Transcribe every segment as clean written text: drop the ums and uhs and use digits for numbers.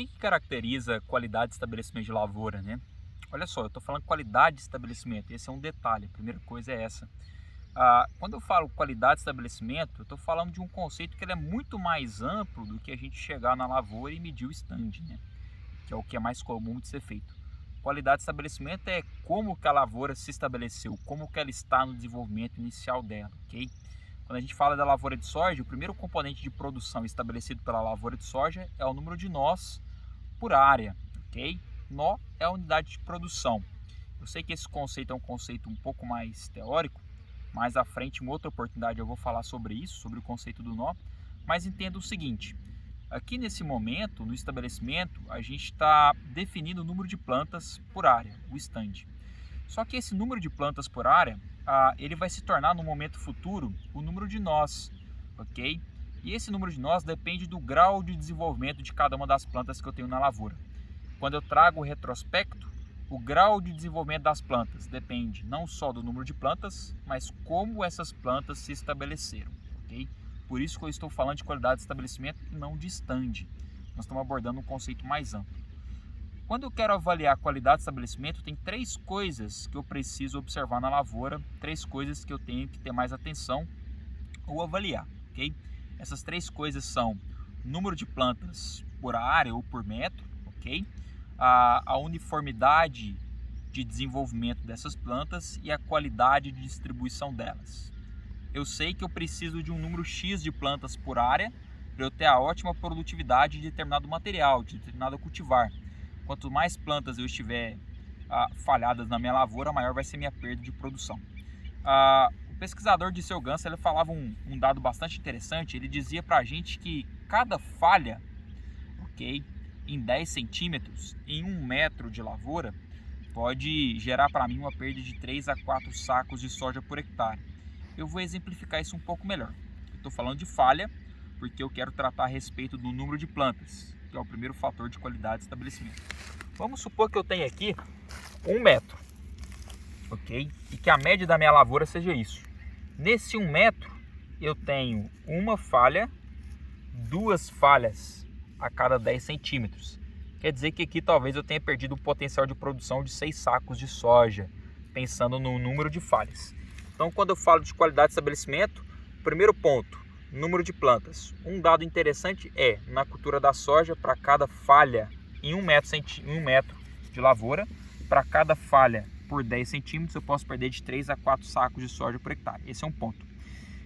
que caracteriza qualidade de estabelecimento de lavoura, né? Olha só, eu estou falando qualidade de estabelecimento, esse é um detalhe, a primeira coisa é essa. Quando eu falo qualidade de estabelecimento, eu estou falando de um conceito que ele é muito mais amplo do que a gente chegar na lavoura e medir o stand, né? Que é o que é mais comum de ser feito. Qualidade de estabelecimento é como que a lavoura se estabeleceu, como que ela está no desenvolvimento inicial dela, ok? Quando a gente fala da lavoura de soja, o primeiro componente de produção estabelecido pela lavoura de soja é o número de nós por área, ok? Nó é a unidade de produção. Eu sei que esse conceito é um conceito um pouco mais teórico, mais à frente, em outra oportunidade, eu vou falar sobre isso, sobre o conceito do nó, mas entenda o seguinte: aqui nesse momento, no estabelecimento, a gente está definindo o número de plantas por área, o stand. Só que esse número de plantas por área, ele vai se tornar no momento futuro o número de nós, ok? E esse número de nós depende do grau de desenvolvimento de cada uma das plantas que eu tenho na lavoura. Quando eu trago o retrospecto, o grau de desenvolvimento das plantas depende não só do número de plantas, mas como essas plantas se estabeleceram, ok? Por isso que eu estou falando de qualidade de estabelecimento e não de stand. Nós estamos abordando um conceito mais amplo. Quando eu quero avaliar a qualidade de estabelecimento, tem três coisas que eu preciso observar na lavoura, três coisas que eu tenho que ter mais atenção ou avaliar, ok? Essas três coisas são número de plantas por área ou por metro, ok? A uniformidade de desenvolvimento dessas plantas e a qualidade de distribuição delas. Eu sei que eu preciso de um número X de plantas por área para eu ter a ótima produtividade de determinado material, de determinado cultivar. Quanto mais plantas eu estiver falhadas na minha lavoura, maior vai ser minha perda de produção. O pesquisador de Seu Ganso, ele falava um dado bastante interessante. Ele dizia para a gente que cada falha, ok, em 10 centímetros, em 1 metro de lavoura, pode gerar para mim uma perda de 3 a 4 sacos de soja por hectare. Eu vou exemplificar isso um pouco melhor. Estou falando de falha porque eu quero tratar a respeito do número de plantas, que é o primeiro fator de qualidade de estabelecimento. Vamos supor que eu tenha aqui 1 metro, ok? E que a média da minha lavoura seja isso. Nesse 1 metro, eu tenho uma falha, 2 falhas a cada 10 centímetros. Quer dizer que aqui talvez eu tenha perdido um potencial de produção de 6 sacos de soja, pensando no número de falhas. Então, quando eu falo de qualidade de estabelecimento, primeiro ponto, número de plantas. Um dado interessante é, na cultura da soja, para cada falha em 1 metro de lavoura, para cada falha por 10 centímetros, eu posso perder de 3 a 4 sacos de soja por hectare. Esse é um ponto.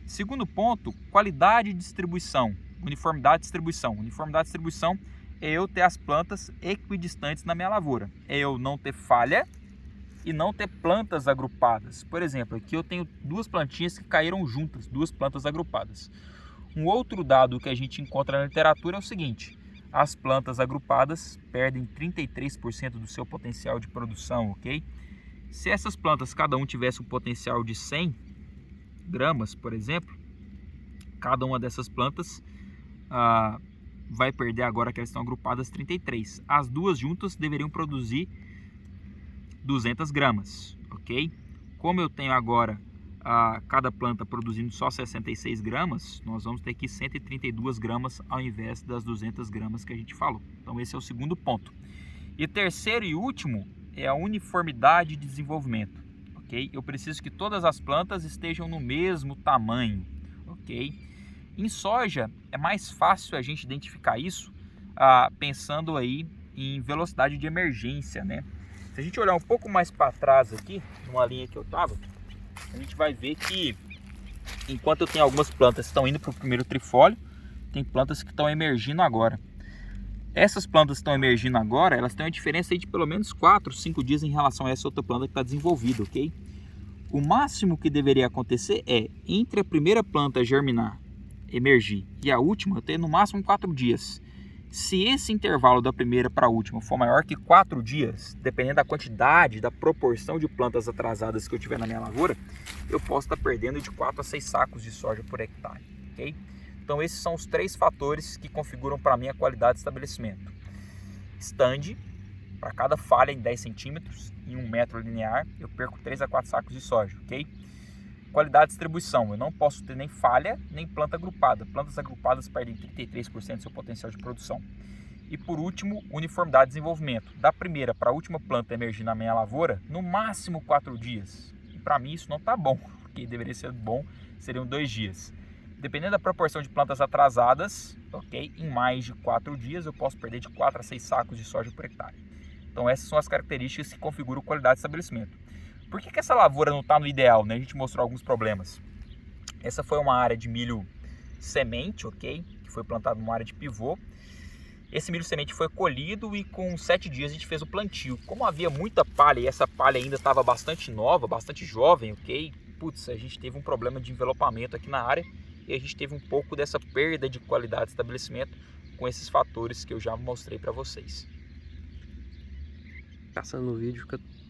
Segundo ponto, qualidade de distribuição, uniformidade de distribuição. Uniformidade de distribuição é eu ter as plantas equidistantes na minha lavoura. É eu não ter falha e não ter plantas agrupadas. Por exemplo, aqui eu tenho 2 plantinhas que caíram juntas, 2 plantas agrupadas. Um outro dado que a gente encontra na literatura é o seguinte: as plantas agrupadas perdem 33% do seu potencial de produção, ok? Se essas plantas, cada um tivesse um potencial de 100 gramas, por exemplo, cada uma dessas plantas vai perder, agora que elas estão agrupadas, 33. As duas juntas deveriam produzir 200 gramas, ok? Como eu tenho agora cada planta produzindo só 66 gramas, nós vamos ter aqui 132 gramas ao invés das 200 gramas que a gente falou. Então esse é o segundo ponto. E terceiro e último é a uniformidade de desenvolvimento, ok? Eu preciso que todas as plantas estejam no mesmo tamanho, ok? Em soja é mais fácil a gente identificar isso pensando aí em velocidade de emergência, né? Se a gente olhar um pouco mais para trás aqui, numa linha que eu estava, a gente vai ver que enquanto eu tenho algumas plantas que estão indo para o primeiro trifólio, tem plantas que estão emergindo agora. Essas plantas que estão emergindo agora, elas têm uma diferença aí de pelo menos 4, 5 dias em relação a essa outra planta que está desenvolvida, ok? O máximo que deveria acontecer é, entre a primeira planta germinar, emergir, e a última, eu tenho no máximo 4 dias. Se esse intervalo da primeira para a última for maior que 4 dias, dependendo da quantidade, da proporção de plantas atrasadas que eu tiver na minha lavoura, eu posso estar perdendo de 4 a 6 sacos de soja por hectare, ok? Então esses são os 3 fatores que configuram para mim a qualidade de estabelecimento. Stand, para cada falha em 10 centímetros, em 1 metro linear, eu perco 3 a 4 sacos de soja, ok? Qualidade de distribuição, eu não posso ter nem falha, nem planta agrupada. Plantas agrupadas perdem 33% do seu potencial de produção. E por último, uniformidade de desenvolvimento. Da primeira para a última planta emergir na minha lavoura, no máximo 4 dias. E para mim isso não está bom, porque deveria ser bom, seriam 2 dias. Dependendo da proporção de plantas atrasadas, ok, em mais de 4 dias eu posso perder de 4 a 6 sacos de soja por hectare. Então essas são as características que configuram qualidade de estabelecimento. Por que essa lavoura não está no ideal, né? A gente mostrou alguns problemas. Essa foi uma área de milho semente, ok, que foi plantado numa área de pivô. Esse milho semente foi colhido e com 7 dias a gente fez o plantio. Como havia muita palha e essa palha ainda estava bastante nova, bastante jovem, ok? Putz, a gente teve um problema de envelopamento aqui na área e a gente teve um pouco dessa perda de qualidade de estabelecimento com esses fatores que eu já mostrei para vocês. Caçando no vídeo fica